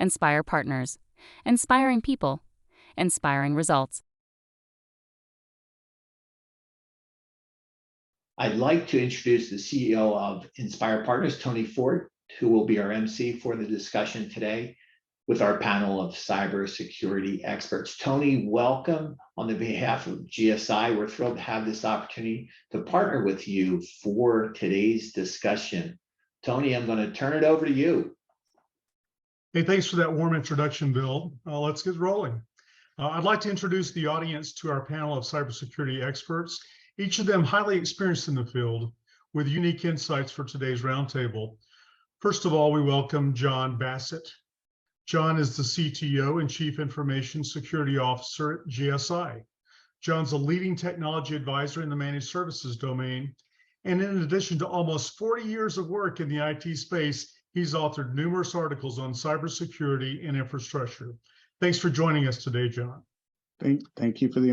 Enspire Partners. Inspiring people. Inspiring results. I'd like to introduce the CEO of Enspire Partners, Tony Ford, who will be our MC for the discussion today with our panel of cybersecurity experts. Tony, welcome on the behalf of GSI. We're thrilled to have this opportunity to partner with you for today's discussion. Tony, I'm going to turn it over to you. Hey, thanks for that warm introduction, Bill. Let's get rolling. I'd like to introduce the audience to our panel of cybersecurity experts, each of them highly experienced in the field with unique insights for today's roundtable. First of all, we welcome John Bassett. John is the CTO and Chief Information Security Officer at GSI. John's a leading technology advisor in the managed services domain. And in addition to almost 40 years of work in the IT space, he's authored numerous articles on cybersecurity and infrastructure. Thanks for joining us today, John. Thank you for the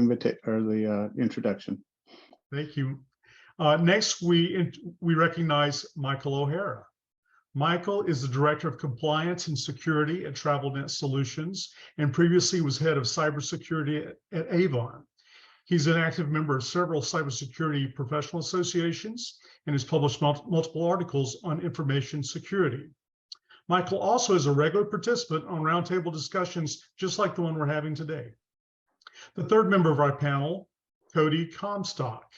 introduction. Thank you. Next, we recognize Michael O'Hara. Michael is the Director of Compliance and Security at TravelNet Solutions, and previously was head of cybersecurity at Avon. He's an active member of several cybersecurity professional associations and has published multiple articles on information security. Michael also is a regular participant on roundtable discussions just like the one we're having today. The third member of our panel, Cody Comstock.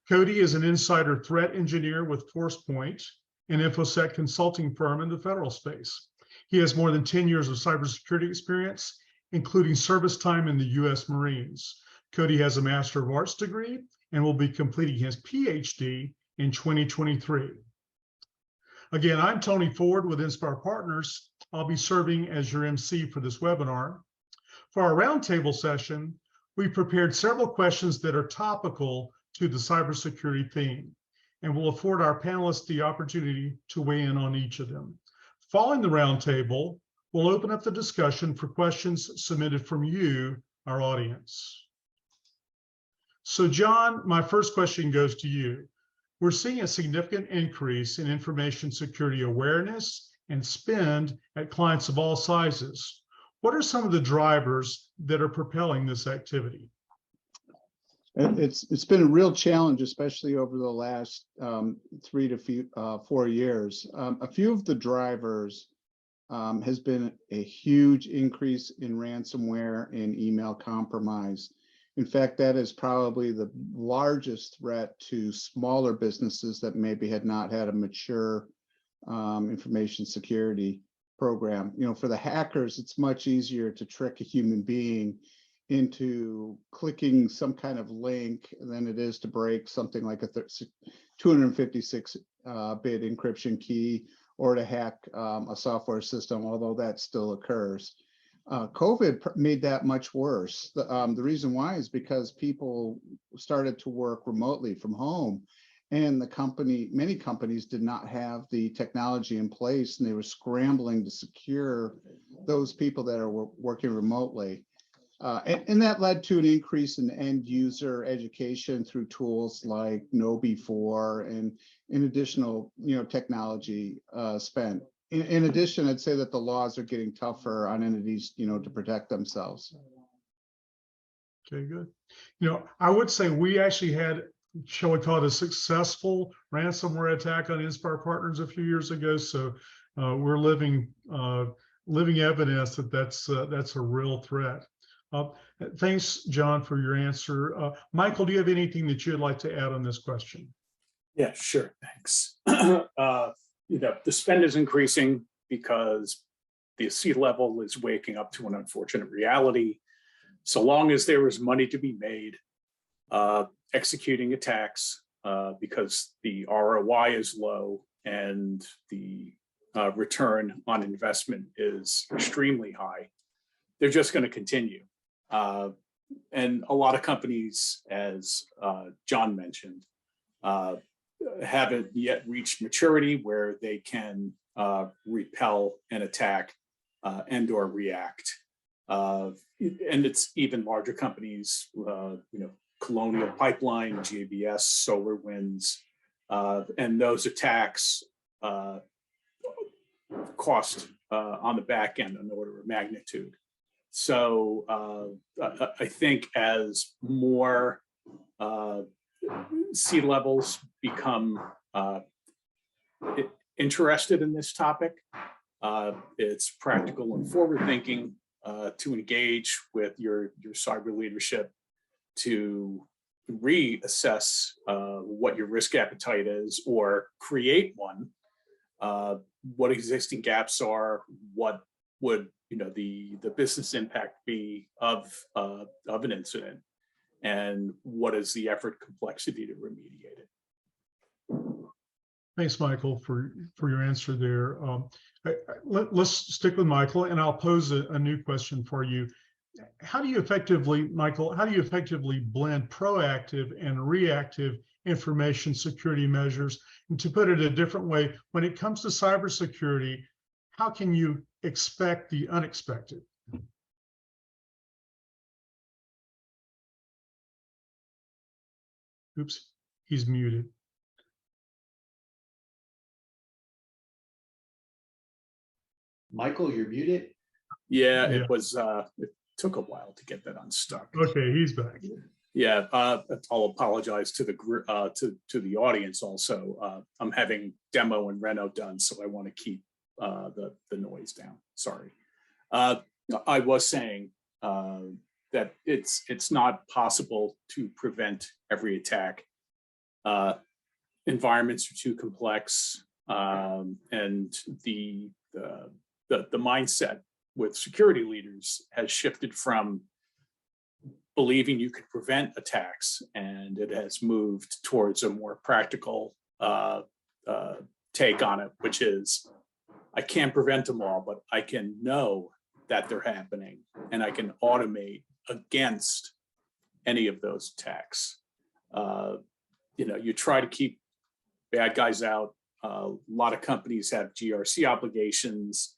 Cody is an insider threat engineer with ForcePoint, an InfoSec consulting firm in the federal space. He has more than 10 years of cybersecurity experience, including service time in the U.S. Marines. Cody has a Master of Arts degree and will be completing his PhD in 2023. Again, I'm Tony Ford with Enspire Partners. I'll be serving as your MC for this webinar. For our roundtable session, we prepared several questions that are topical to the cybersecurity theme, and will afford our panelists the opportunity to weigh in on each of them. Following the roundtable, we'll open up the discussion for questions submitted from you, our audience. So John, my first question goes to you. We're seeing a significant increase in information security awareness and spend at clients of all sizes. What are some of the drivers that are propelling this activity? It's been a real challenge, especially over the last 3 to 4 years. A few of the drivers has been a huge increase in ransomware and email compromise. In fact, that is probably the largest threat to smaller businesses that maybe had not had a mature information security program. You know, for the hackers, it's much easier to trick a human being into clicking some kind of link than it is to break something like a 256-bit encryption key or to hack a software system, although that still occurs. COVID made that much worse. The reason why is because people started to work remotely from home, and many companies did not have the technology in place, and they were scrambling to secure those people that are working remotely. And that led to an increase in end user education through tools like KnowBe4 and in additional, technology spent. In addition, I'd say that the laws are getting tougher on entities, to protect themselves. Okay, good. I would say we actually had, shall we call it, a successful ransomware attack on Enspire Partners a few years ago. So we're living evidence that that's a real threat. Thanks, John, for your answer. Michael, do you have anything that you'd like to add on this question? Yeah, sure. Thanks. The spend is increasing because the C-level is waking up to an unfortunate reality. So long as there is money to be made, executing attacks because the ROI is low and the return on investment is extremely high, they're just going to continue. And a lot of companies, as John mentioned, haven't yet reached maturity where they can repel an attack and or react. And it's even larger companies, Colonial Pipeline, GABS, SolarWinds, and those attacks cost on the back end, an order of magnitude. So I think as more C-levels become interested in this topic, it's practical and forward-thinking to engage with your cyber leadership to reassess what your risk appetite is, or create one, what existing gaps are, what would the business impact be of an incident, and what is the effort complexity to remediate it. Thanks, Michael, for your answer there. Let's stick with Michael, and I'll pose a new question for you. How do you effectively, Michael, how do you effectively blend proactive and reactive information security measures? And to put it a different way, when it comes to cybersecurity, how can you expect the unexpected? Oops, he's muted. Michael, you're muted. Yeah, it was. It took a while to get that unstuck. Okay, he's back. Yeah, I'll apologize to the to the audience also. I'm having demo and reno done, so I want to keep the noise down. Sorry. I was saying that it's not possible to prevent every attack. Environments are too complex, and the mindset with security leaders has shifted from believing you could prevent attacks, and it has moved towards a more practical take on it, which is, I can't prevent them all, but I can know that they're happening, and I can automate against any of those attacks. You try to keep bad guys out. A lot of companies have GRC obligations,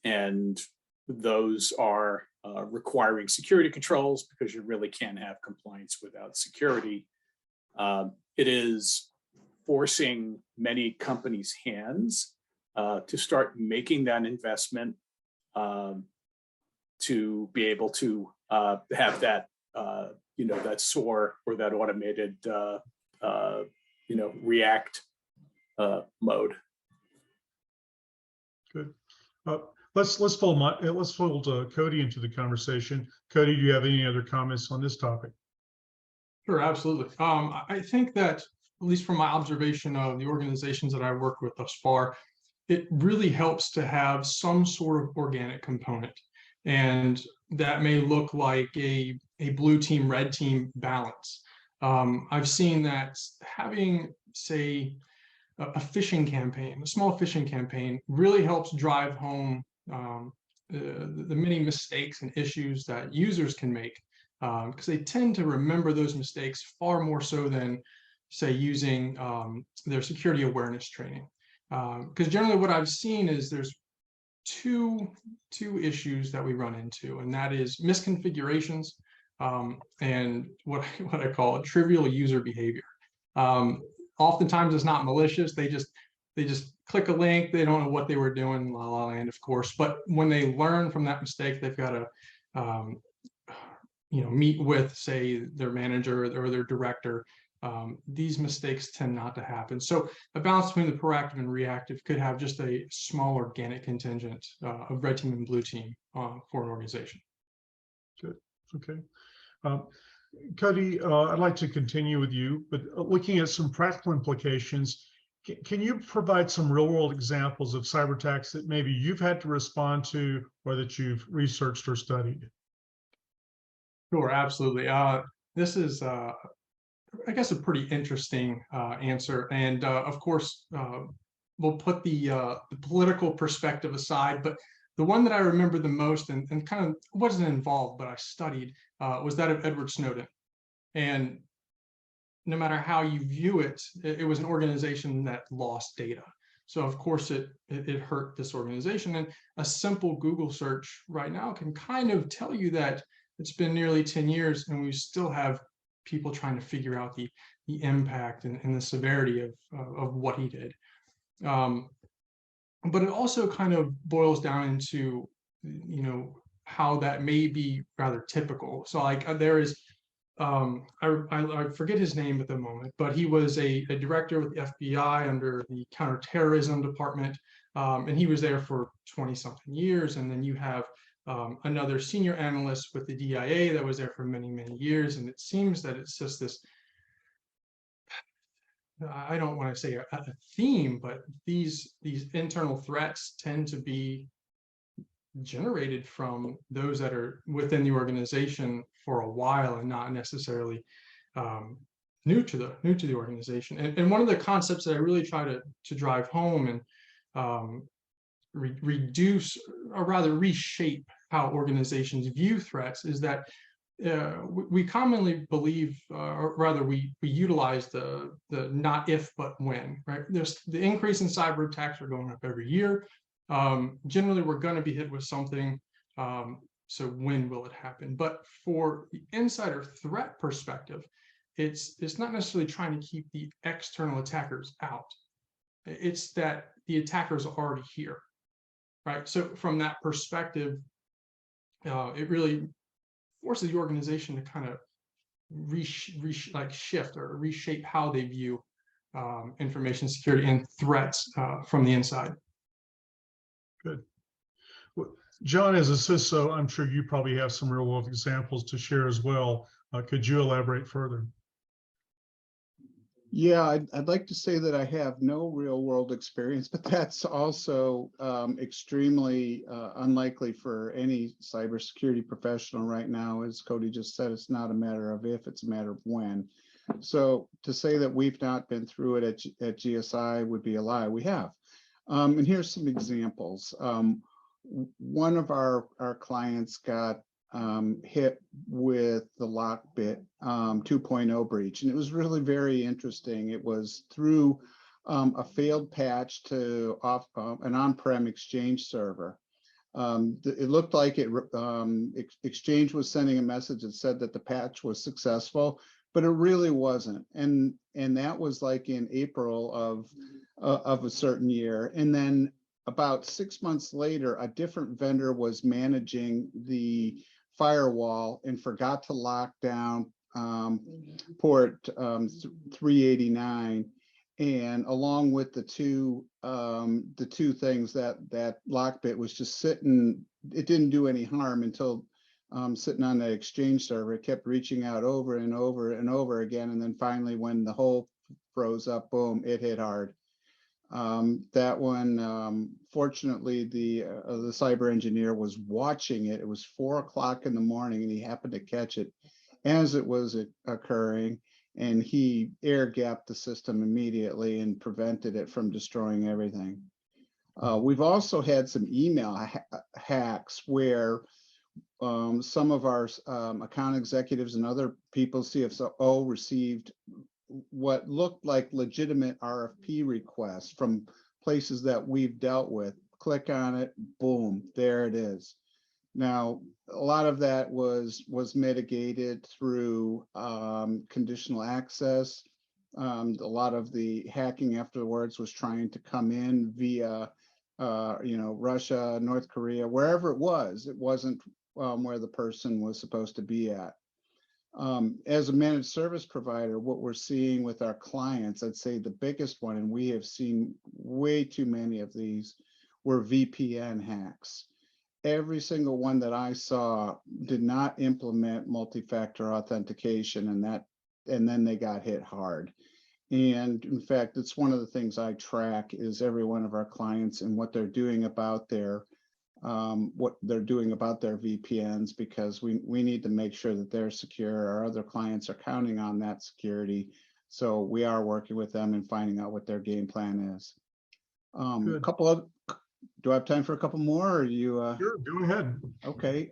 and those are requiring security controls, because you really can't have compliance without security. It is forcing many companies' hands to start making that investment to be able to have that that SOAR, or that automated react mode. Good. Let's fold Cody into the conversation. Cody, do you have any other comments on this topic? Sure, absolutely. I think that, at least from my observation of the organizations that I work with thus far, it really helps to have some sort of organic component. And that may look like a blue team, red team balance. I've seen that having, say, a phishing campaign, a small phishing campaign, really helps drive home the many mistakes and issues that users can make, because they tend to remember those mistakes far more so than, say, using their security awareness training. Because generally what I've seen is there's two issues that we run into, and that is misconfigurations and what I call trivial user behavior. Oftentimes it's not malicious. They just click a link. They don't know what they were doing, la la land, of course. But when they learn from that mistake, they've got to meet with, say, their manager or their director. These mistakes tend not to happen. So a balance between the proactive and reactive could have just a small organic contingent of red team and blue team for an organization. Good. Okay. Cody, I'd like to continue with you, but looking at some practical implications, can you provide some real-world examples of cyber attacks that maybe you've had to respond to, or that you've researched or studied? Sure, absolutely. This is, I guess, a pretty interesting answer, and of course, we'll put the political perspective aside. But the one that I remember the most, and kind of wasn't involved, but I studied, was that of Edward Snowden. And no matter how you view it, it was an organization that lost data. So of course it hurt this organization. And a simple Google search right now can kind of tell you that it's been nearly 10 years and we still have people trying to figure out the impact and the severity of what he did. but it also kind of boils down into, how that may be rather typical. So like there is, I forget his name at the moment, but he was a director with the FBI under the counterterrorism department, and he was there for 20 something years. And then you have another senior analyst with the DIA that was there for many, many years. And it seems that it's just this, I don't want to say a theme, but these internal threats tend to be generated from those that are within the organization for a while and not necessarily new to the organization. And one of the concepts that I really try to drive home and reduce, or rather reshape how organizations view threats is that we commonly believe, or rather we utilize the not if but when, right? There's the increase in cyber attacks are going up every year. Generally, we're going to be hit with something. So when will it happen? But for the insider threat perspective, it's not necessarily trying to keep the external attackers out. It's that the attackers are already here, right? So from that perspective, it really forces the organization to kind of shift or reshape how they view information security and threats from the inside. Good. Well, John, as a CISO, I'm sure you probably have some real world examples to share as well. Could you elaborate further? Yeah, I'd like to say that I have no real world experience, but that's also extremely unlikely for any cybersecurity professional right now. As Cody just said, it's not a matter of if, it's a matter of when. So to say that we've not been through it at GSI would be a lie. We have. And here's some examples. One of our clients got hit with the Lockbit 2.0 breach, and it was really very interesting. It was through a failed patch to an on-prem Exchange server. It looked like Exchange was sending a message that said that the patch was successful, but it really wasn't. And that was like in April of a certain year. And then about 6 months later, a different vendor was managing the firewall and forgot to lock down port 389, and along with the two things that Lockbit was just sitting, it didn't do any harm until sitting on the Exchange server. It kept reaching out over and over and over again, and then finally, when the hole froze up, boom, it hit hard. That one, fortunately, the cyber engineer was watching it. It was 4 o'clock in the morning, and he happened to catch it as it was occurring, and he air-gapped the system immediately and prevented it from destroying everything. We've also had some email hacks where some of our account executives and other people, CFO, received what looked like legitimate RFP requests from places that we've dealt with. Click on it, boom, there it is. Now, a lot of that was mitigated through conditional access. A lot of the hacking afterwards was trying to come in via Russia, North Korea, wherever it was. It wasn't where the person was supposed to be at. As a managed service provider, what we're seeing with our clients, I'd say the biggest one, and we have seen way too many of these, were VPN hacks. Every single one that I saw did not implement multi-factor authentication, and then they got hit hard. And in fact, it's one of the things I track is every one of our clients and what they're doing about their VPNs, because we need to make sure that they're secure. Our other clients are counting on that security. So we are working with them and finding out what their game plan is. Do I have time for a couple more? Or you? Sure, go ahead. Okay.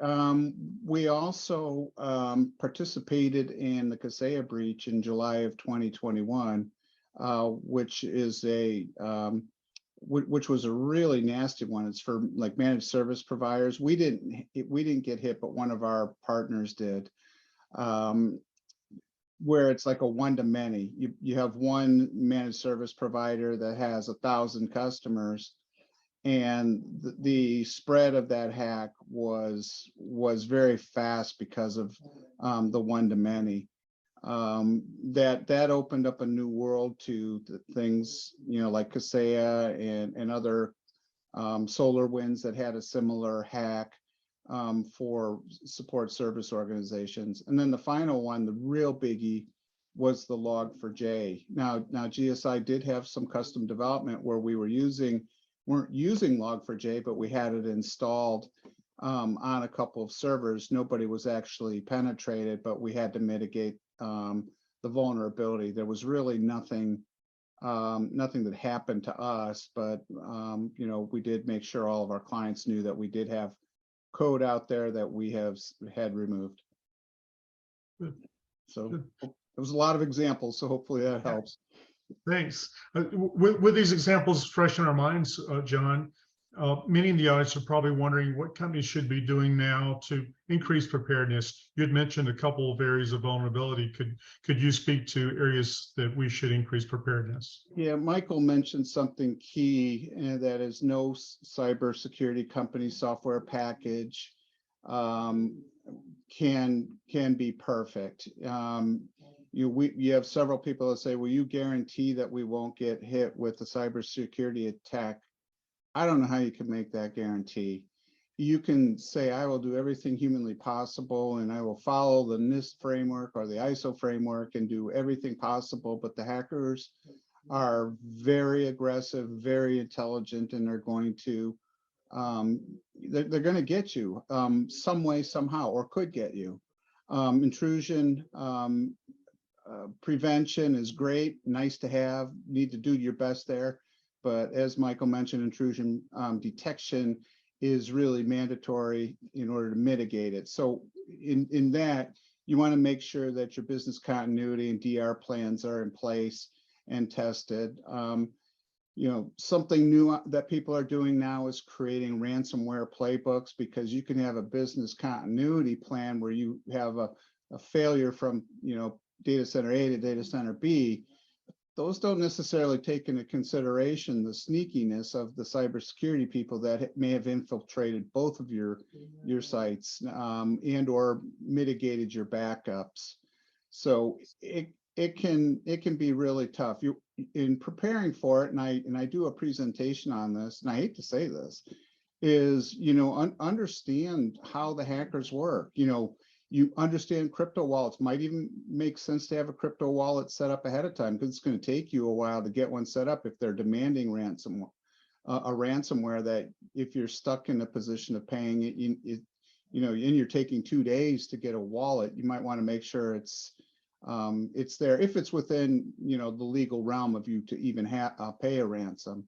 We also participated in the Kaseya breach in July of 2021, which was a really nasty one. It's for like managed service providers. We didn't get hit, but one of our partners did. Where it's like a one-to-many. You have one managed service provider that has 1,000 customers, and the spread of that hack was very fast because of the one-to-many. That opened up a new world to the things, like Kaseya and other SolarWinds that had a similar hack for support service organizations. And then the final one, the real biggie, was the Log4j. Now GSI did have some custom development where we weren't using Log4j, but we had it installed on a couple of servers. Nobody was actually penetrated, but we had to mitigate the vulnerability. There was really nothing that happened to us, but we did make sure all of our clients knew that we did have code out there that we had removed. Good. So Good. there was a lot of examples, so hopefully that helps. Thanks. With these examples fresh in our minds, John, many in the audience are probably wondering what companies should be doing now to increase preparedness. You had mentioned a couple of areas of vulnerability. Could you speak to areas that we should increase preparedness? Yeah, Michael mentioned something key, and that is no cybersecurity company software package can be perfect. You have several people that say, will you guarantee that we won't get hit with a cybersecurity attack? I don't know how you can make that guarantee. You can say, I will do everything humanly possible and I will follow the NIST framework or the ISO framework and do everything possible, but the hackers are very aggressive, very intelligent, and they're going to get you some way, somehow, or could get you. Intrusion prevention is great, nice to have, need to do your best there. But as Michael mentioned, intrusion detection is really mandatory in order to mitigate it. So in that, you want to make sure that your business continuity and DR plans are in place and tested. Something new that people are doing now is creating ransomware playbooks, because you can have a business continuity plan where you have a failure from data center A to data center B. Those don't necessarily take into consideration the sneakiness of the cybersecurity people that may have infiltrated both of your sites and or mitigated your backups. So it can be really tough. You in preparing for it, and I do a presentation on this, and I hate to say this, is understand how the hackers work. You understand crypto wallets. Might even make sense to have a crypto wallet set up ahead of time, because it's going to take you a while to get one set up if they're demanding ransomware. A ransomware that if you're stuck in a position of paying it, and you're taking 2 days to get a wallet, you might want to make sure it's there if it's within the legal realm of you to even pay a ransom.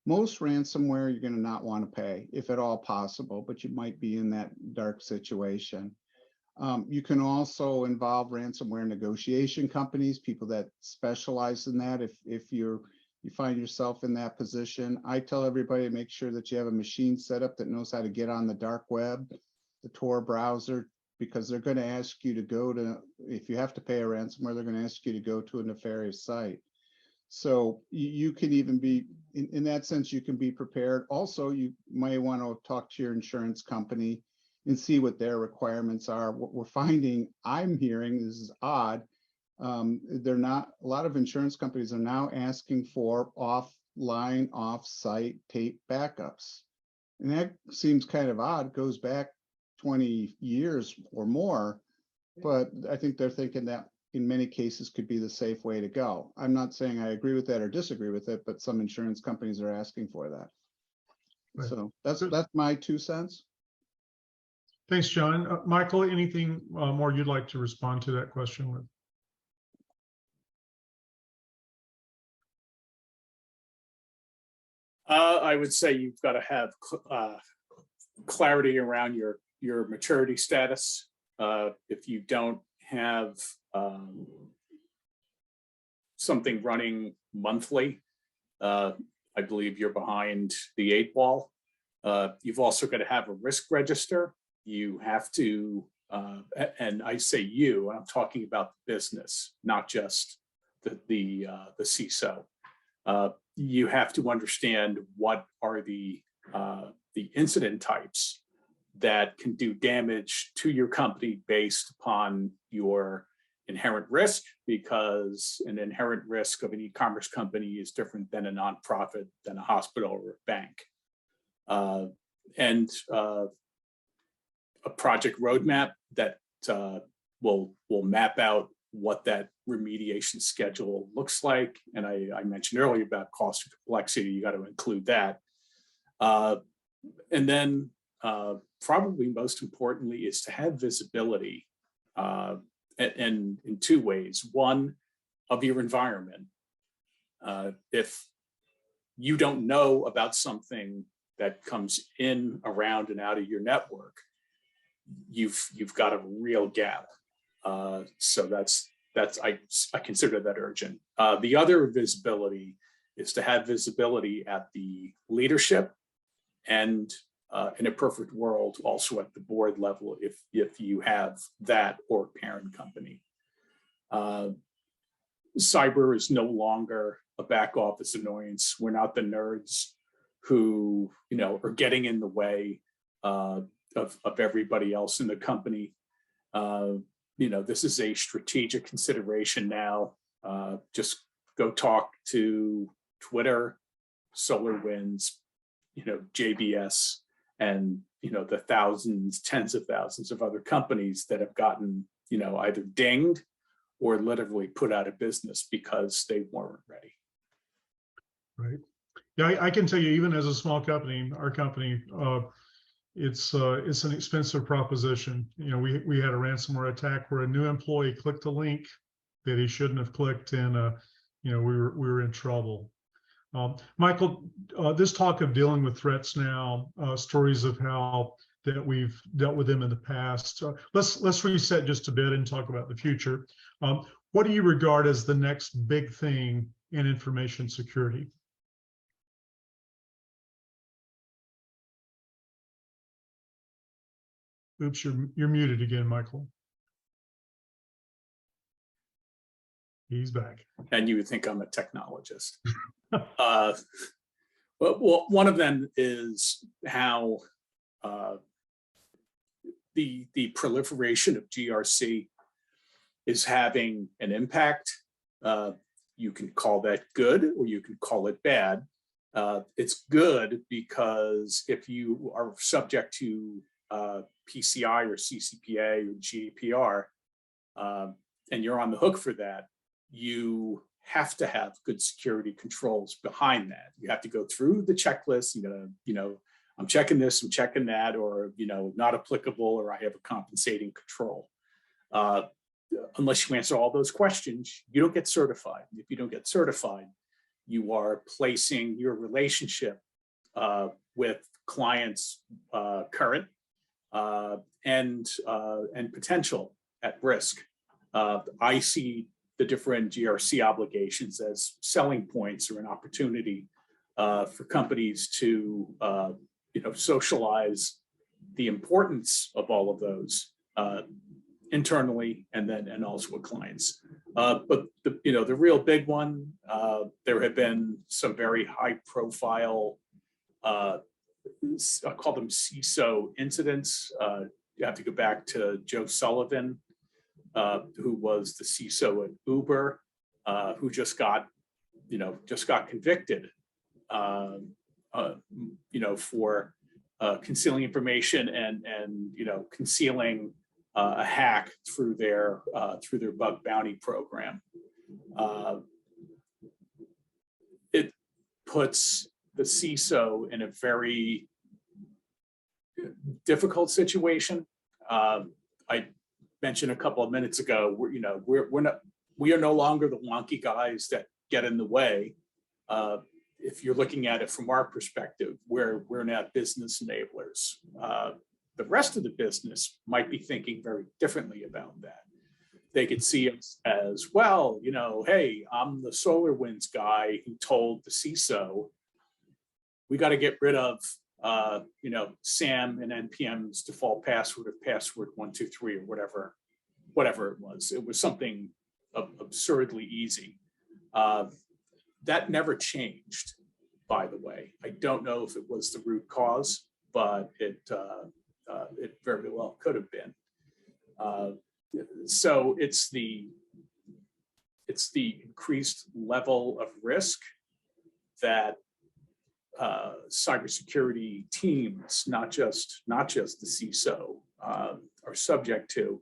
Most ransomware you're going to not want to pay, if at all possible, but you might be in that dark situation. You can also involve ransomware negotiation companies, people that specialize in that. If you find yourself in that position, I tell everybody to make sure that you have a machine set up that knows how to get on the dark web, the Tor browser, because they're going to ask you to go to, if you have to pay a ransomware, they're going to ask you to go to a nefarious site. So you can even be, in that sense, you can be prepared. Also, you might want to talk to your insurance company and see what their requirements are. What we're finding, I'm hearing, this is odd, they're not, a lot of insurance companies are now asking for offline, off-site tape backups. And that seems kind of odd, goes back 20 years or more, but I think they're thinking that in many cases could be the safe way to go. I'm not saying I agree with that or disagree with it, but some insurance companies are asking for that. Right. So that's my 2 cents. Thanks, John. Michael, anything more you'd like to respond to that question with? I would say you've got to have clarity around your maturity status. If you don't have something running monthly, I believe you're behind the 8 ball. You've also got to have a risk register. You have to, and I say you, I'm talking about the business, not just the CISO. You have to understand what are the the incident types that can do damage to your company based upon your inherent risk, because an inherent risk of an e-commerce company is different than a nonprofit, than a hospital or a bank. And a project roadmap that will map out what that remediation schedule looks like. And I mentioned earlier about cost and complexity, you got to include that. And then probably most importantly is to have visibility and in two ways. One, of your environment. If you don't know about something that comes in, around, and out of your network, you've got a real gap. So that's I consider that urgent. The other visibility is to have visibility at the leadership, and in a perfect world, also at the board level, if you have that or parent company. Cyber is no longer a back office annoyance. We're not the nerds who, are getting in the way of everybody else in the company. This is a strategic consideration now. Just go talk to Twitter, SolarWinds, JBS, and the thousands, tens of thousands of other companies that have gotten either dinged or literally put out of business because they weren't ready. Right. Yeah, I can tell you, even as a small company, our company, it's an expensive proposition. We had a ransomware attack where a new employee clicked a link that he shouldn't have clicked, and we were in trouble. Michael, this talk of dealing with threats now, stories of how that we've dealt with them in the past. Let's reset just a bit and talk about the future. What do you regard as the next big thing in information security? Oops, you're muted again, Michael. He's back. And you would think I'm a technologist. But one of them is how the proliferation of GRC is having an impact. You can call that good, or you can call it bad. It's good because if you are subject to PCI or CCPA or GDPR, and you're on the hook for that, you have to have good security controls behind that. You have to go through the checklist. You gotta, I'm checking this, I'm checking that, or not applicable, or I have a compensating control. Unless you answer all those questions, you don't get certified. If you don't get certified, you are placing your relationship with clients, current and potential, at risk. I see the different GRC obligations as selling points or an opportunity for companies to socialize the importance of all of those internally and also with clients. But the real big one, there have been some very high profile, I call them CISO incidents. You have to go back to Joe Sullivan, who was the CISO at Uber, who just got convicted, for concealing information and concealing a hack through their bug bounty program. It puts the CISO in a very difficult situation. I mentioned a couple of minutes ago, we are no longer the wonky guys that get in the way. If you're looking at it from our perspective, we're not business enablers. The rest of the business might be thinking very differently about that. They could see us as, well, hey, I'm the SolarWinds guy who told the CISO, we got to get rid of SAM and NPM's default password of password 123 or whatever it was. It was something absurdly easy. That never changed. by the way. I don't know if it was the root cause, but it very well could have been. So it's the increased level of risk that cybersecurity teams, not just the CISO, are subject to,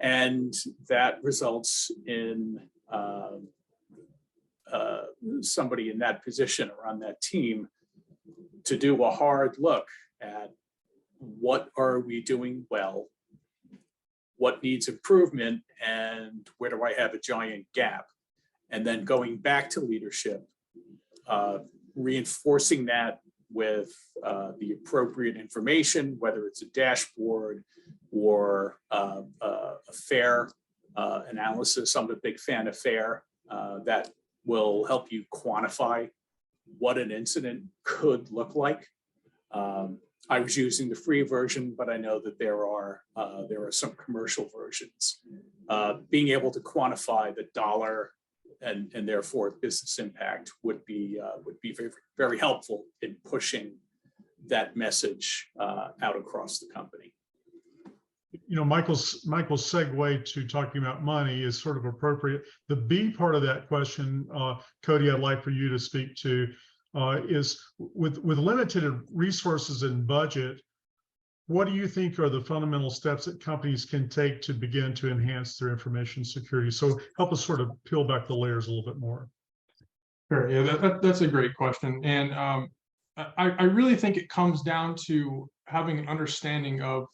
and that results in somebody in that position or on that team to do a hard look at what are we doing well, what needs improvement, and where do I have a giant gap, and then going back to leadership, reinforcing that with the appropriate information, whether it's a dashboard or a FAIR analysis. I'm a big fan of FAIR. That will help you quantify what an incident could look like. I was using the free version, but I know that there are some commercial versions. Being able to quantify the dollar and therefore business impact would be very, very helpful in pushing that message out across the company. You know, Michael's segue to talking about money is sort of appropriate. The B part of that question, Cody, I'd like for you to speak to, is with limited resources and budget, what do you think are the fundamental steps that companies can take to begin to enhance their information security? So help us sort of peel back the layers a little bit more. Sure. Yeah, that's a great question. And I really think it comes down to having an understanding of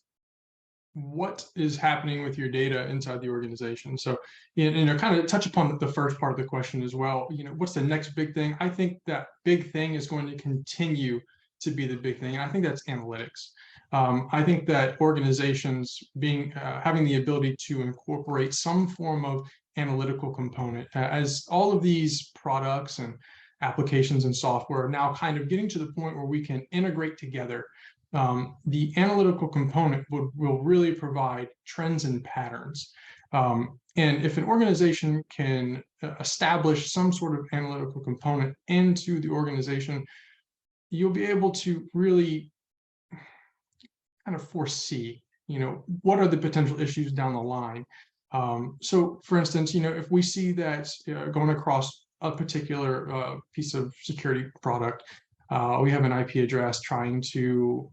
what is happening with your data inside the organization. So, you know, kind of touch upon the first part of the question as well. You know, what's the next big thing? I think that big thing is going to continue to be the big thing. And I think that's analytics. I think that organizations having the ability to incorporate some form of analytical component, as all of these products and applications and software are now kind of getting to the point where we can integrate together. The analytical component will really provide trends and patterns. And if an organization can establish some sort of analytical component into the organization, you'll be able to really kind of foresee, you know, what are the potential issues down the line. So for instance, you know, if we see that going across a particular piece of security product, we have an IP address trying to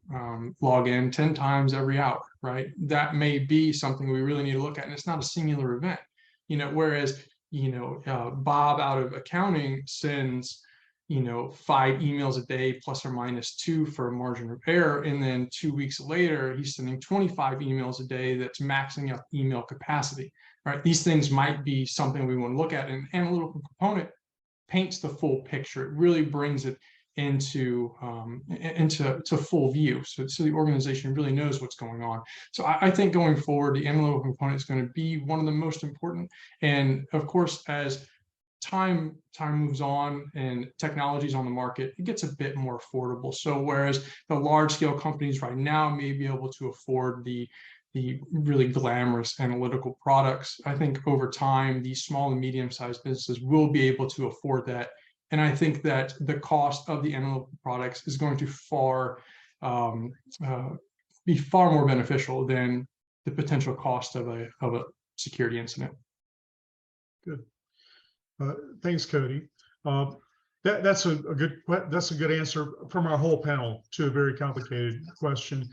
log in 10 times every hour, right? That may be something we really need to look at, and it's not a singular event, you know, whereas, you know, Bob out of accounting sends, you know, 5 emails a day plus or minus 2 for a margin of error, and then 2 weeks later, he's sending 25 emails a day that's maxing out email capacity, right? These things might be something we want to look at, and an analytical component paints the full picture. It really brings it into full view, so the organization really knows what's going on. So I think going forward, the analytical component is going to be one of the most important. And of course, as time moves on and technology is on the market, it gets a bit more affordable. So whereas the large scale companies right now may be able to afford the really glamorous analytical products, I think over time these small and medium sized businesses will be able to afford that. And I think that the cost of the analytical products is going to be far more beneficial than the potential cost of a security incident. Good. Thanks, Cody. That's a good answer from our whole panel to a very complicated question.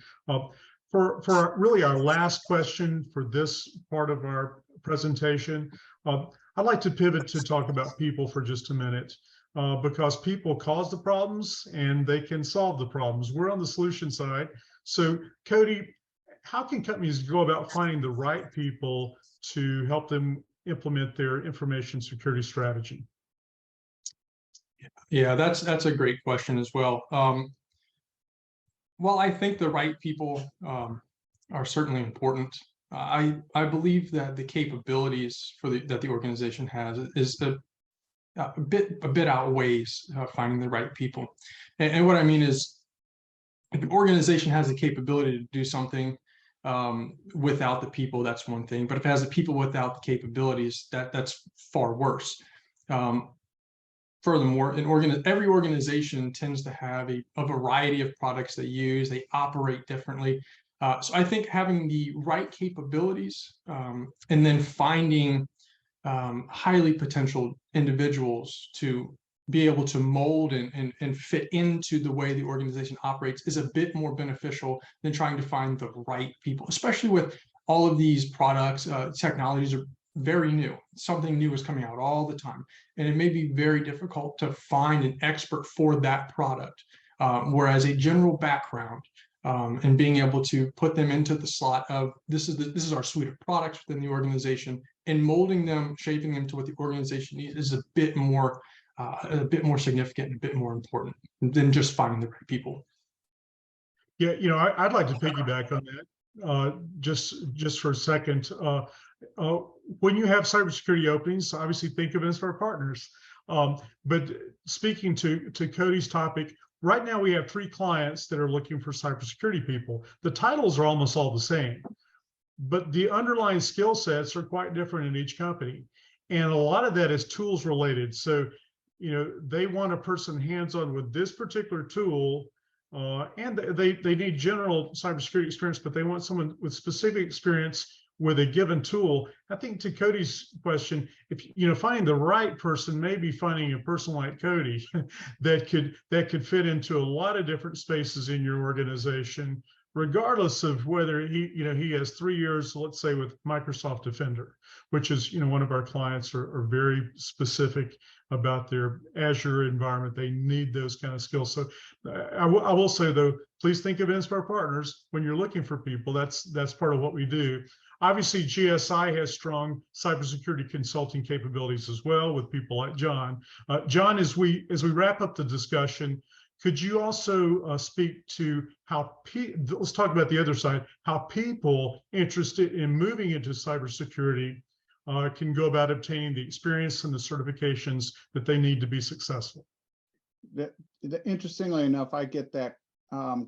For really our last question for this part of our presentation, I'd like to pivot to talk about people for just a minute. Because people cause the problems and they can solve the problems. We're on the solution side. So Cody, how can companies go about finding the right people to help them implement their information security strategy? Yeah, that's a great question as well. Well, I think the right people are certainly important. I believe that the capabilities that the organization has is a bit outweighs finding the right people. And what I mean is, if an organization has the capability to do something without the people, that's one thing. But if it has the people without the capabilities, that's far worse. furthermore, every organization tends to have a variety of products they use. They operate differently. So I think having the right capabilities and then finding highly potential individuals to be able to mold and fit into the way the organization operates is a bit more beneficial than trying to find the right people, especially with all of these products. Technologies are very new. Something new is coming out all the time, and it may be very difficult to find an expert for that product. Whereas a general background and being able to put them into the slot of this is our suite of products within the organization, and molding them, shaping them to what the organization needs is a bit more significant and a bit more important than just finding the right people. Yeah, I'd like to piggyback on that just for a second. When you have cybersecurity openings, obviously think of Enspire Partners. But speaking to Cody's topic, right now we have 3 clients that are looking for cybersecurity people. The titles are almost all the same, but the underlying skill sets are quite different in each company. And a lot of that is tools related. So, they want a person hands-on with this particular tool, and they need general cybersecurity experience, but they want someone with specific experience with a given tool. I think to Cody's question, if finding the right person, maybe finding a person like Cody that could fit into a lot of different spaces in your organization, regardless of whether he has 3 years, let's say, with Microsoft Defender, which is one of our clients are very specific about their Azure environment. They need those kind of skills. So I will say, though, please think of Enspire Partners when you're looking for people. That's part of what we do. Obviously, GSI has strong cybersecurity consulting capabilities as well with people like John. John, as we wrap up the discussion, could you also speak to how let's talk about the other side, how people interested in moving into cybersecurity can go about obtaining the experience and the certifications that they need to be successful? Interestingly enough, I get that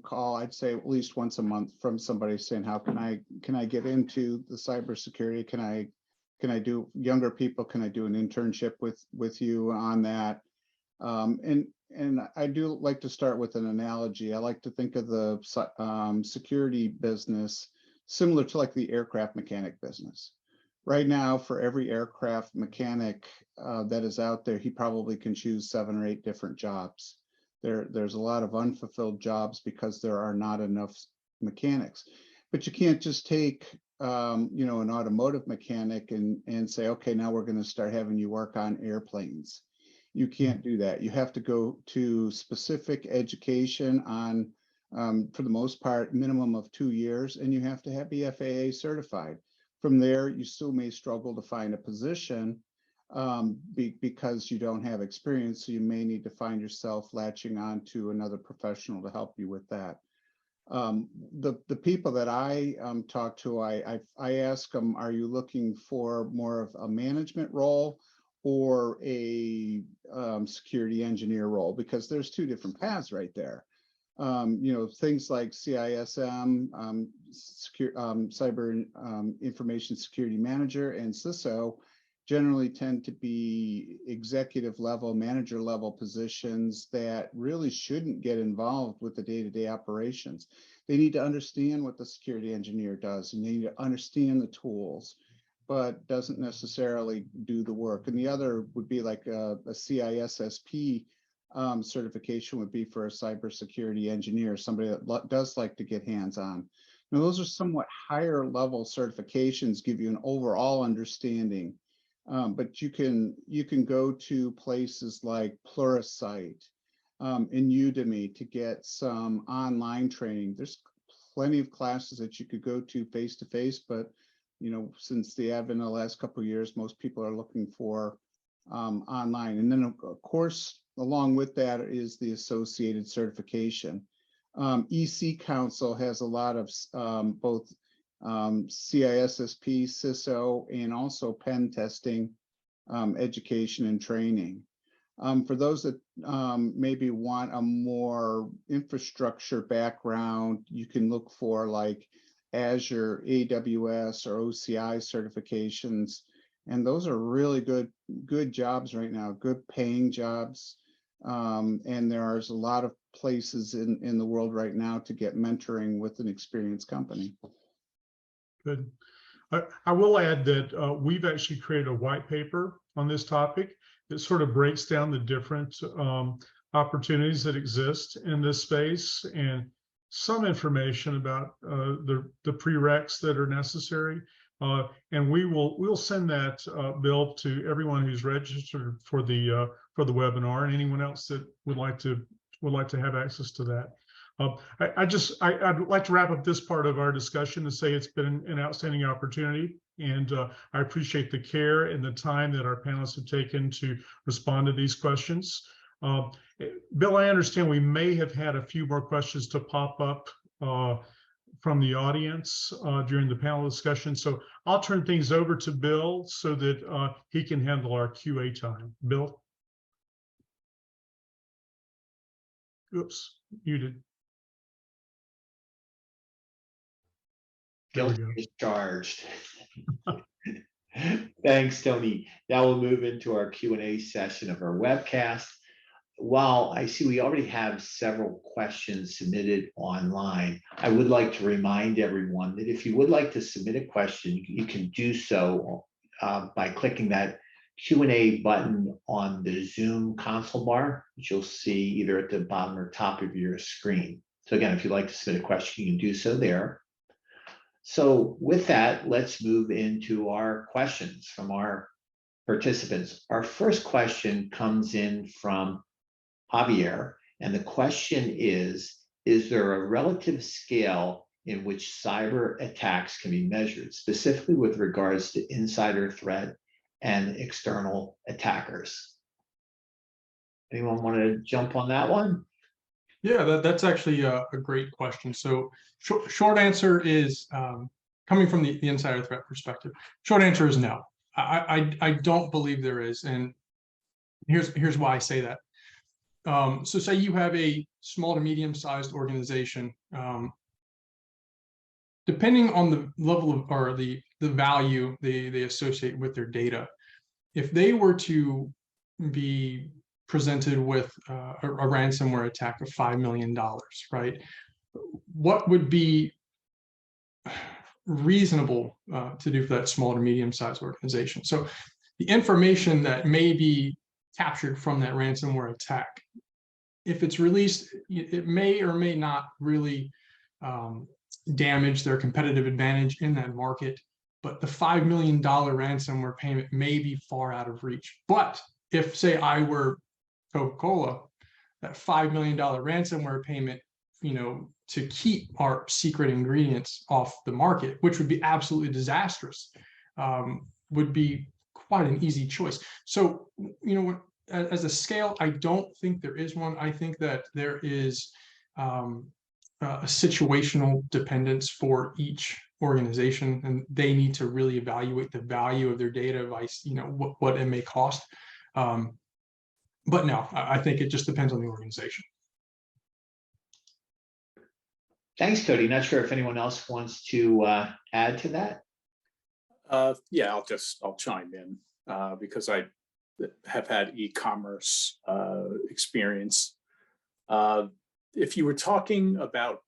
call, I'd say at least once a month, from somebody saying, how can I get into the cybersecurity? Can I do, younger people, can I do an internship with you on that? And I do like to start with an analogy. I like to think of the security business similar to like the aircraft mechanic business. Right now, for every aircraft mechanic that is out there, he probably can choose 7 or 8 different jobs. There's a lot of unfulfilled jobs because there are not enough mechanics. But you can't just take an automotive mechanic and say, okay, now we're going to start having you work on airplanes. You can't do that. You have to go to specific education on, for the most part, minimum of 2 years, and you have to be FAA certified. From there, you still may struggle to find a position because you don't have experience. So you may need to find yourself latching on to another professional to help you with that. The people that I talk to, I ask them, are you looking for more of a management role or a security engineer role? Because there's 2 different paths right there. Things like CISM, Cyber Information Security Manager, and CISO generally tend to be executive level, manager level positions that really shouldn't get involved with the day-to-day operations. They need to understand what the security engineer does, and they need to understand the tools, but doesn't necessarily do the work. And the other would be like a CISSP certification would be for a cybersecurity engineer, somebody that does like to get hands-on. Now, those are somewhat higher level certifications, give you an overall understanding. But you can go to places like Pluralsight and Udemy to get some online training. There's plenty of classes that you could go to face-to-face, but since the advent of the last couple of years, most people are looking for online. And then, of course, along with that is the associated certification. EC Council has a lot of both CISSP, CISO, and also pen testing education and training. For those that maybe want a more infrastructure background, you can look for like Azure, AWS, or OCI certifications. And those are really good jobs right now, good paying jobs. And there's a lot of places in the world right now to get mentoring with an experienced company. Good. I will add that we've actually created a white paper on this topic that sort of breaks down the different opportunities that exist in this space and some information about the prereqs that are necessary. And we'll send that bill to everyone who's registered for the webinar and anyone else that would like to have access to that. I'd like to wrap up this part of our discussion and say it's been an outstanding opportunity, and I appreciate the care and the time that our panelists have taken to respond to these questions. Bill, I understand we may have had a few more questions to pop up from the audience during the panel discussion, so I'll turn things over to Bill so that he can handle our QA time. Bill? Oops, muted. Guilty is charged. Thanks, Tony. Now we'll move into our Q&A session of our webcast. While I see we already have several questions submitted online, I would like to remind everyone that if you would like to submit a question, you can do so by clicking that Q&A button on the Zoom console bar, which you'll see either at the bottom or top of your screen. So again, if you'd like to submit a question, you can do so there. So with that, let's move into our questions from our participants. Our first question comes in from Javier, and the question is there a relative scale in which cyber attacks can be measured, specifically with regards to insider threat and external attackers? Anyone want to jump on that one? Yeah, that's actually a great question. So short answer is, coming from the insider threat perspective, short answer is no. I don't believe there is, and here's why I say that. So say you have a small to medium-sized organization, depending on the level of, or the value they associate with their data, if they were to be presented with a ransomware attack of $5 million, right? What would be reasonable to do for that small to medium-sized organization? So the information that may be captured from that ransomware attack, if it's released, it may or may not really damage their competitive advantage in that market, but the $5 million ransomware payment may be far out of reach. But if, say, I were Coca-Cola, that $5 million ransomware payment, to keep our secret ingredients off the market, which would be absolutely disastrous, would be quite an easy choice. So, as a scale, I don't think there is one. I think that there is a situational dependence for each organization, and they need to really evaluate the value of their data by, what it may cost. But no, I think it just depends on the organization. Thanks, Cody. Not sure if anyone else wants to add to that. Yeah, I'll chime in because I have had e-commerce experience. If you were talking about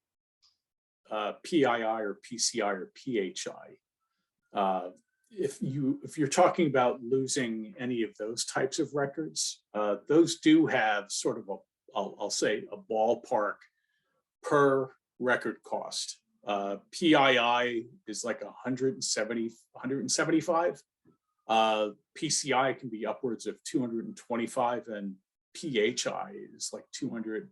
PII or PCI or PHI, if you're talking about losing any of those types of records, those do have sort of I'll say a ballpark per record cost. PII is like 170, 175. PCI can be upwards of 225, and PHI is like $250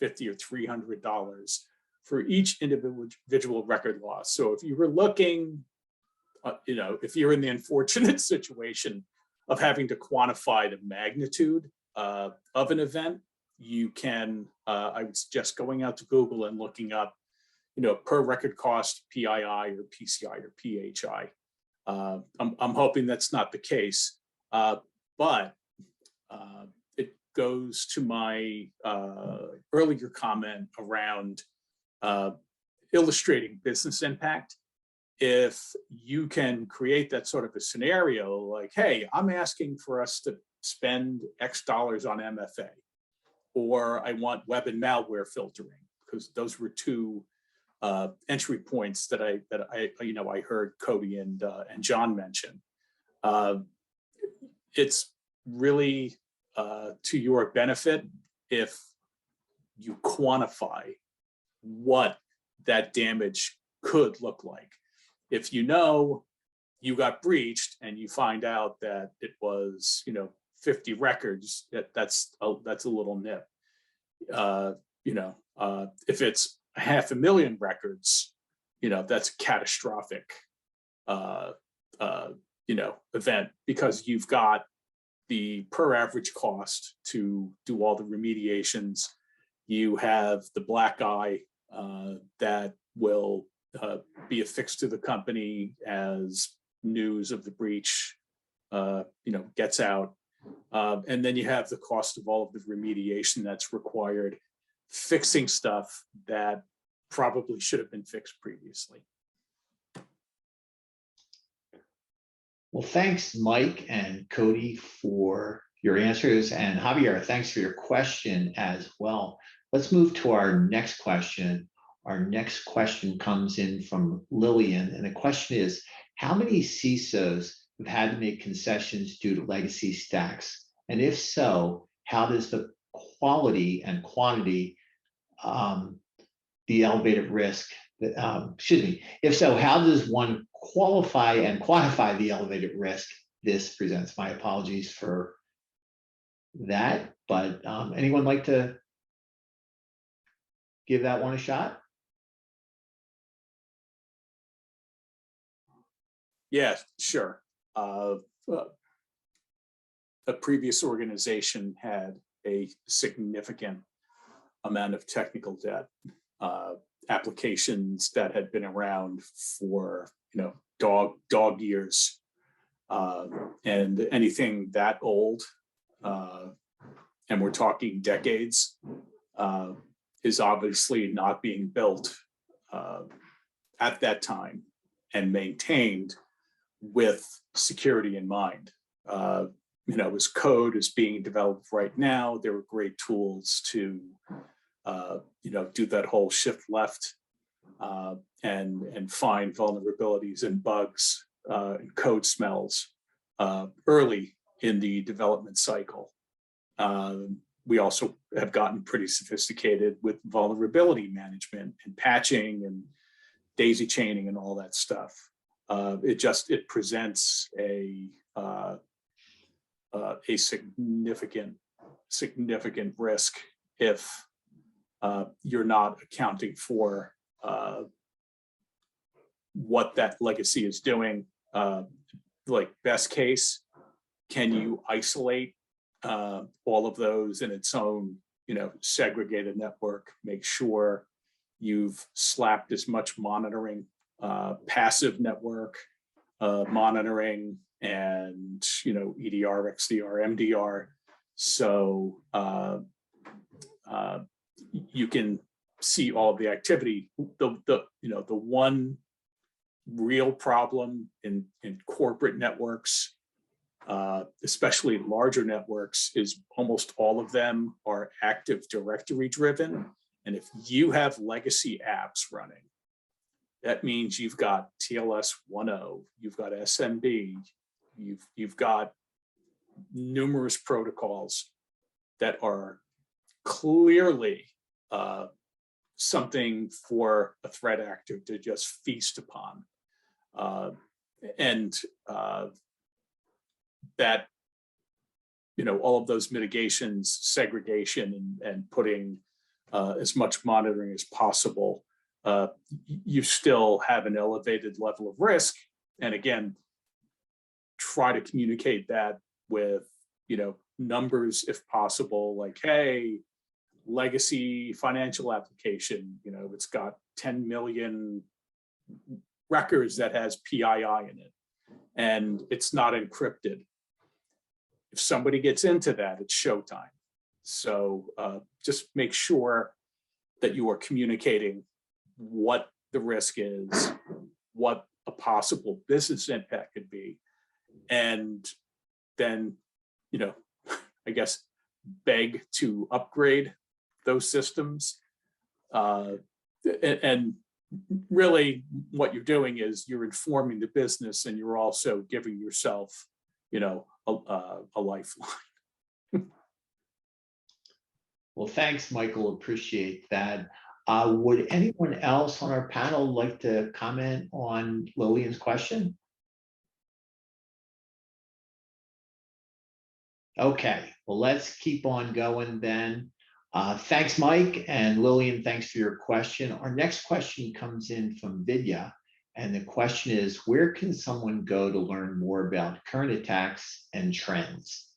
or $300 for each individual record loss. So if you were looking, if you're in the unfortunate situation of having to quantify the magnitude of an event, you can, I would suggest going out to Google and looking up, per record cost, PII or PCI or PHI. I'm hoping that's not the case, but it goes to my earlier comment around illustrating business impact. if you can create that sort of a scenario, like, hey, I'm asking for us to spend X dollars on MFA, or I want web and malware filtering, because those were two entry points that I heard Cody and John mention. It's really to your benefit if you quantify what that damage could look like. If you know you got breached and you find out that it was 50 records, that's a little nip. If it's 500,000 records, that's a catastrophic event, because you've got the per average cost to do all the remediations. You have the black eye that will be affixed to the company as news of the breach gets out. And then you have the cost of all of the remediation that's required, fixing stuff that probably should have been fixed previously. Well, thanks, Mike and Cody, for your answers. And Javier, thanks for your question as well. Let's move to our next question. Our next question comes in from Lillian. And the question is, how many CISOs have had to make concessions due to legacy stacks? And if so, how does the quality and quantity, the elevated risk, if so, how does one qualify and quantify the elevated risk this presents? My apologies for that, but anyone like to give that one a shot? Yeah, sure. A previous organization had a significant amount of technical debt, applications that had been around for dog years, and anything that old, and we're talking decades, is obviously not being built at that time and maintained with security in mind. As code is being developed right now, there are great tools to do that whole shift left and find vulnerabilities and bugs and code smells early in the development cycle. We also have gotten pretty sophisticated with vulnerability management and patching and daisy chaining and all that stuff. It presents a significant risk if you're not accounting for what that legacy is doing. Like best case, can you isolate all of those in its own segregated network? Make sure you've slapped as much monitoring, passive network monitoring, and EDR, XDR, MDR, so you can see all of the activity. The one real problem in corporate networks, especially larger networks, is almost all of them are Active Directory driven. And if you have legacy apps running, that means you've got TLS 1.0, you've got SMB, you've got numerous protocols that are clearly something for a threat actor to just feast upon. That all of those mitigations, segregation, and putting as much monitoring as possible, you still have an elevated level of risk. And again, try to communicate that with numbers if possible, like, hey, legacy financial application, it's got 10 million records that has PII in it, and it's not encrypted. If somebody gets into that, it's showtime. So just make sure that you are communicating what the risk is, what a possible business impact could be, and then, I guess, beg to upgrade those systems. And really what you're doing is you're informing the business, and you're also giving yourself, a lifeline. Well, thanks, Michael. Appreciate that. Would anyone else on our panel like to comment on Lillian's question? Okay, well, let's keep on going then. Thanks, Mike, and Lillian, thanks for your question. Our next question comes in from Vidya, and the question is, where can someone go to learn more about current attacks and trends?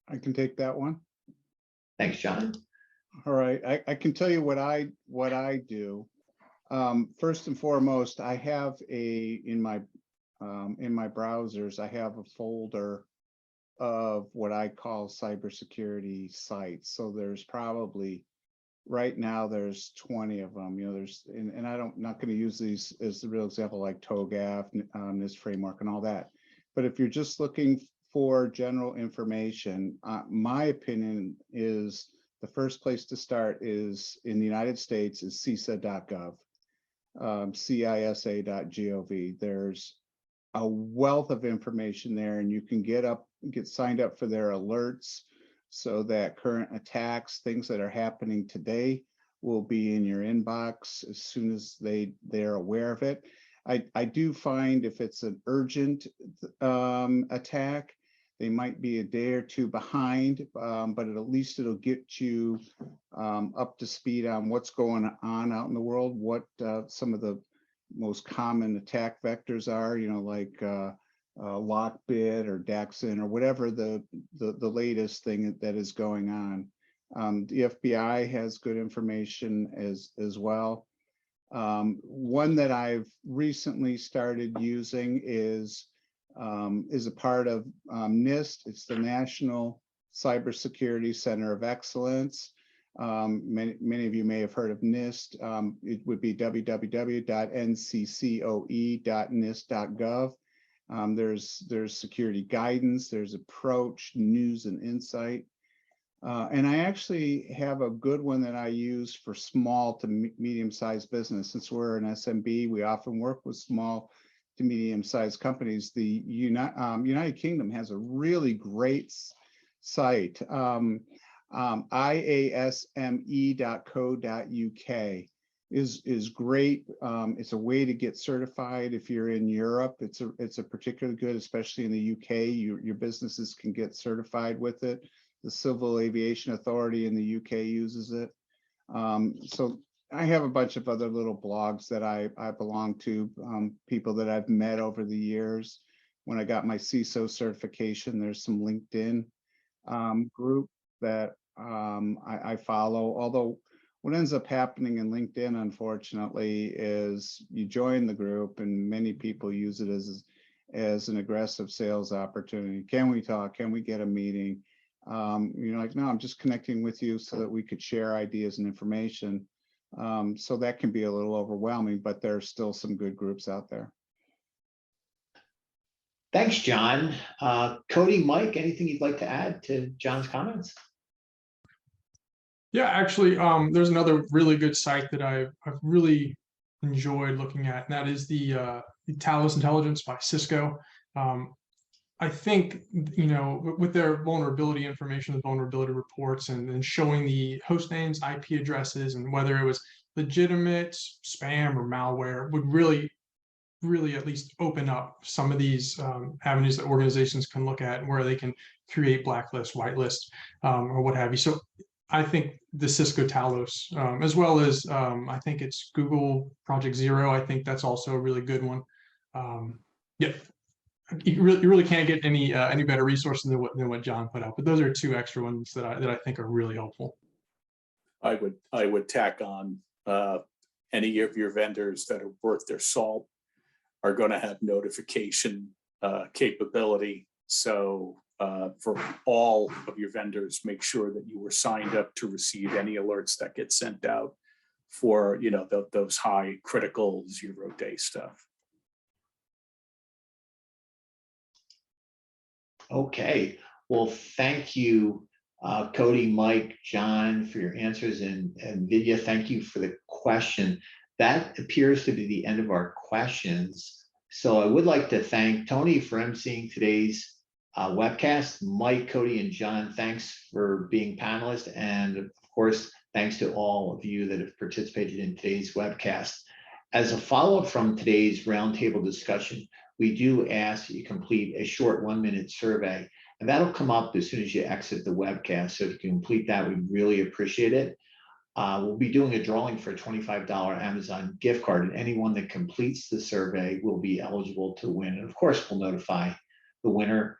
I can take that one. Thanks, John. All right, I can tell you what I do. First and foremost, I have in my browsers, I have a folder of what I call cybersecurity sites. So there's probably right now there's 20 of them. And not going to use these as the real example, like TOGAF, NIST framework, and all that. But if you're just looking for general information, my opinion is the first place to start is in the United States is CISA.gov, CISA.gov. There's a wealth of information there, and you can get signed up for their alerts so that current attacks, things that are happening today, will be in your inbox as soon as they're aware of it. I do find if it's an urgent attack, they might be a day or two behind, but at least it'll get you up to speed on what's going on out in the world, what some of the most common attack vectors are, like Lockbit or Daxon or whatever the latest thing that is going on. The FBI has good information as well. One that I've recently started using is a part of NIST. It's the National Cybersecurity Center of Excellence. Many of you may have heard of NIST. It would be www.nccoe.nist.gov. There's security guidance, there's approach, news, and insight. And I actually have a good one that I use for small to medium-sized business. Since we're an SMB, we often work with small to medium-sized companies. The United Kingdom has a really great site, iasme.co.uk is great. It's a way to get certified if you're in Europe. It's a particularly good, especially in the UK. Your businesses can get certified with it. The Civil Aviation Authority in the UK uses it. So I have a bunch of other little blogs that I belong to, people that I've met over the years. When I got my CISO certification, there's some LinkedIn group that I follow. Although what ends up happening in LinkedIn, unfortunately, is you join the group and many people use it as an aggressive sales opportunity. Can we talk? Can we get a meeting? Like, no, I'm just connecting with you so that we could share ideas and information. So that can be a little overwhelming, but there are still some good groups out there. Thanks, John. Cody, Mike, anything you'd like to add to John's comments? Yeah, actually, there's another really good site that I've really enjoyed looking at, and that is the Talos Intelligence by Cisco. I think, with their vulnerability information, the vulnerability reports, and showing the host names, IP addresses, and whether it was legitimate spam or malware, would really at least open up some of these avenues that organizations can look at, where they can create blacklists, whitelists, or what have you. So I think the Cisco Talos, as well as I think it's Google Project Zero. I think that's also a really good one. Yeah. You really can't get any better resources than what John put out. But those are two extra ones that I think are really helpful. I would tack on any of your vendors that are worth their salt are going to have notification capability. So for all of your vendors, make sure that you were signed up to receive any alerts that get sent out. for, those high critical 0-day stuff. Okay, well, thank you, Cody, Mike, John, for your answers, and Vidya, thank you for the question. That appears to be the end of our questions. So I would like to thank Tony for emceeing today's webcast. Mike, Cody, and John, thanks for being panelists. And of course, thanks to all of you that have participated in today's webcast. As a follow-up from today's roundtable discussion, we do ask that you complete a short 1-minute survey, and that'll come up as soon as you exit the webcast. So if you can complete that, we'd really appreciate it. We'll be doing a drawing for a $25 Amazon gift card, and anyone that completes the survey will be eligible to win. And of course, we'll notify the winner.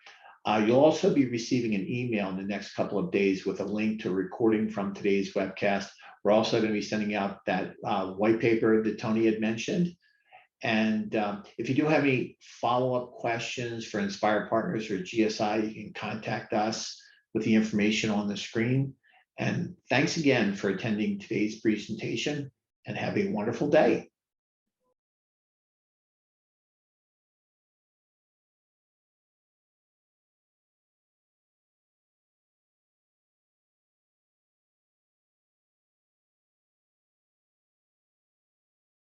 You'll also be receiving an email in the next couple of days with a link to a recording from today's webcast. We're also going to be sending out that white paper that Tony had mentioned. And if you do have any follow-up questions for Enspire Partners or GSI, you can contact us with the information on the screen. And thanks again for attending today's presentation, and have a wonderful day.